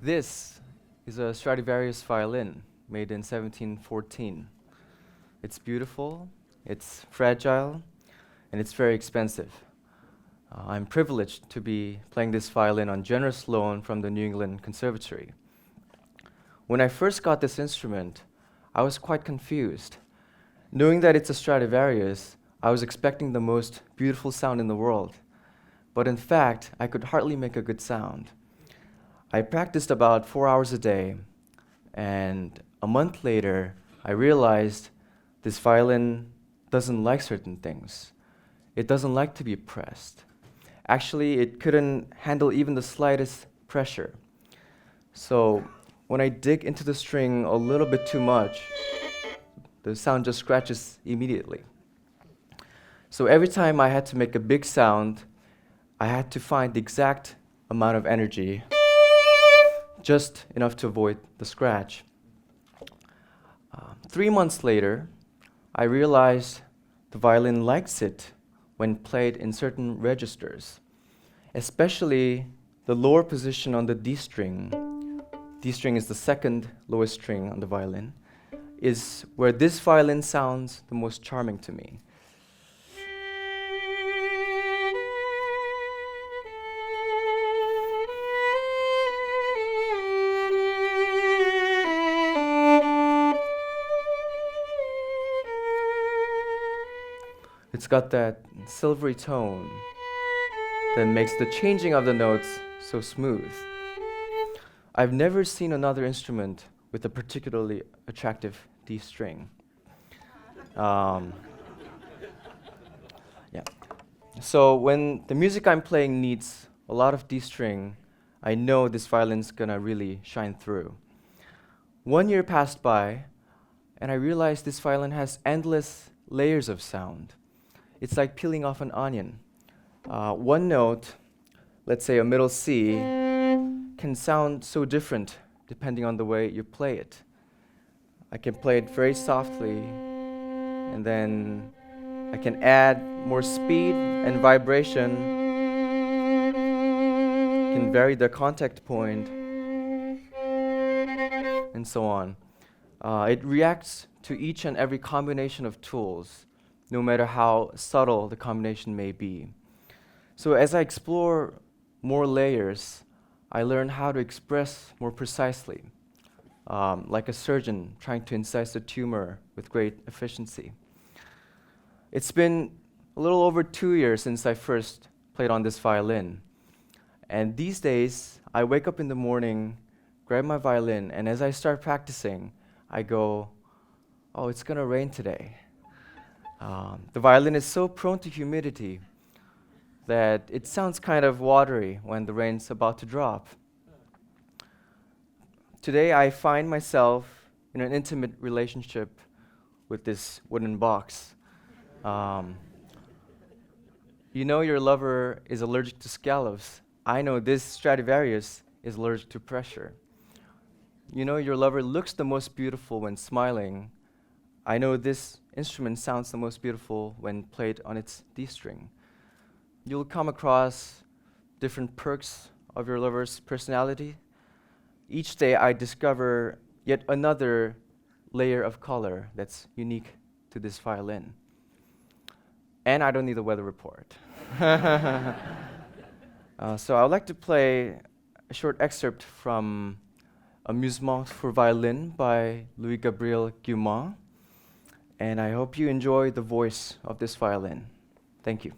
This is a Stradivarius violin made in 1714. It's beautiful, it's fragile, and it's very expensive. I'm privileged to be playing this violin on generous loan from the New England Conservatory. When I first got this instrument, I was quite confused. Knowing that it's a Stradivarius, I was expecting the most beautiful sound in the world. But in fact, I could hardly make a good sound. I practiced about 4 hours a day, and a month later, I realized this violin doesn't like certain things. It doesn't like to be pressed. Actually, it couldn't handle even the slightest pressure. So when I dig into the string a little bit too much, the sound just scratches immediately. So every time I had to make a big sound, I had to find the exact amount of energy, just enough to avoid the scratch. 3 months later, I realized the violin likes it when played in certain registers, especially the lower position on the D string. D string is the second lowest string on the violin, is where this violin sounds the most charming to me. It's got that silvery tone that makes the changing of the notes so smooth. I've never seen another instrument with a particularly attractive D string. Yeah. So when the music I'm playing needs a lot of D string, I know this violin's gonna really shine through. 1 year passed by, and I realized this violin has endless layers of sound. It's like peeling off an onion. One note, let's say a middle C, can sound so different depending on the way you play it. I can play it very softly, and then I can add more speed and vibration, can vary the contact point, and so on. It reacts to each and every combination of tools, no matter how subtle the combination may be. So as I explore more layers, I learn how to express more precisely, like a surgeon trying to incise a tumor with great efficiency. It's been a little over 2 years since I first played on this violin. And these days, I wake up in the morning, grab my violin, and as I start practicing, I go, oh, it's gonna rain today. The violin is so prone to humidity that it sounds kind of watery when the rain's about to drop. Today, I find myself in an intimate relationship with this wooden box. You know your lover is allergic to scallops. I know this Stradivarius is allergic to pressure. You know your lover looks the most beautiful when smiling. I know this instrument sounds the most beautiful when played on its D string. You'll come across different perks of your lover's personality. Each day I discover yet another layer of color that's unique to this violin. And I don't need the weather report. So I would like to play a short excerpt from Amusement for Violin by Louis-Gabriel Guillemin. And I hope you enjoy the voice of this violin. Thank you.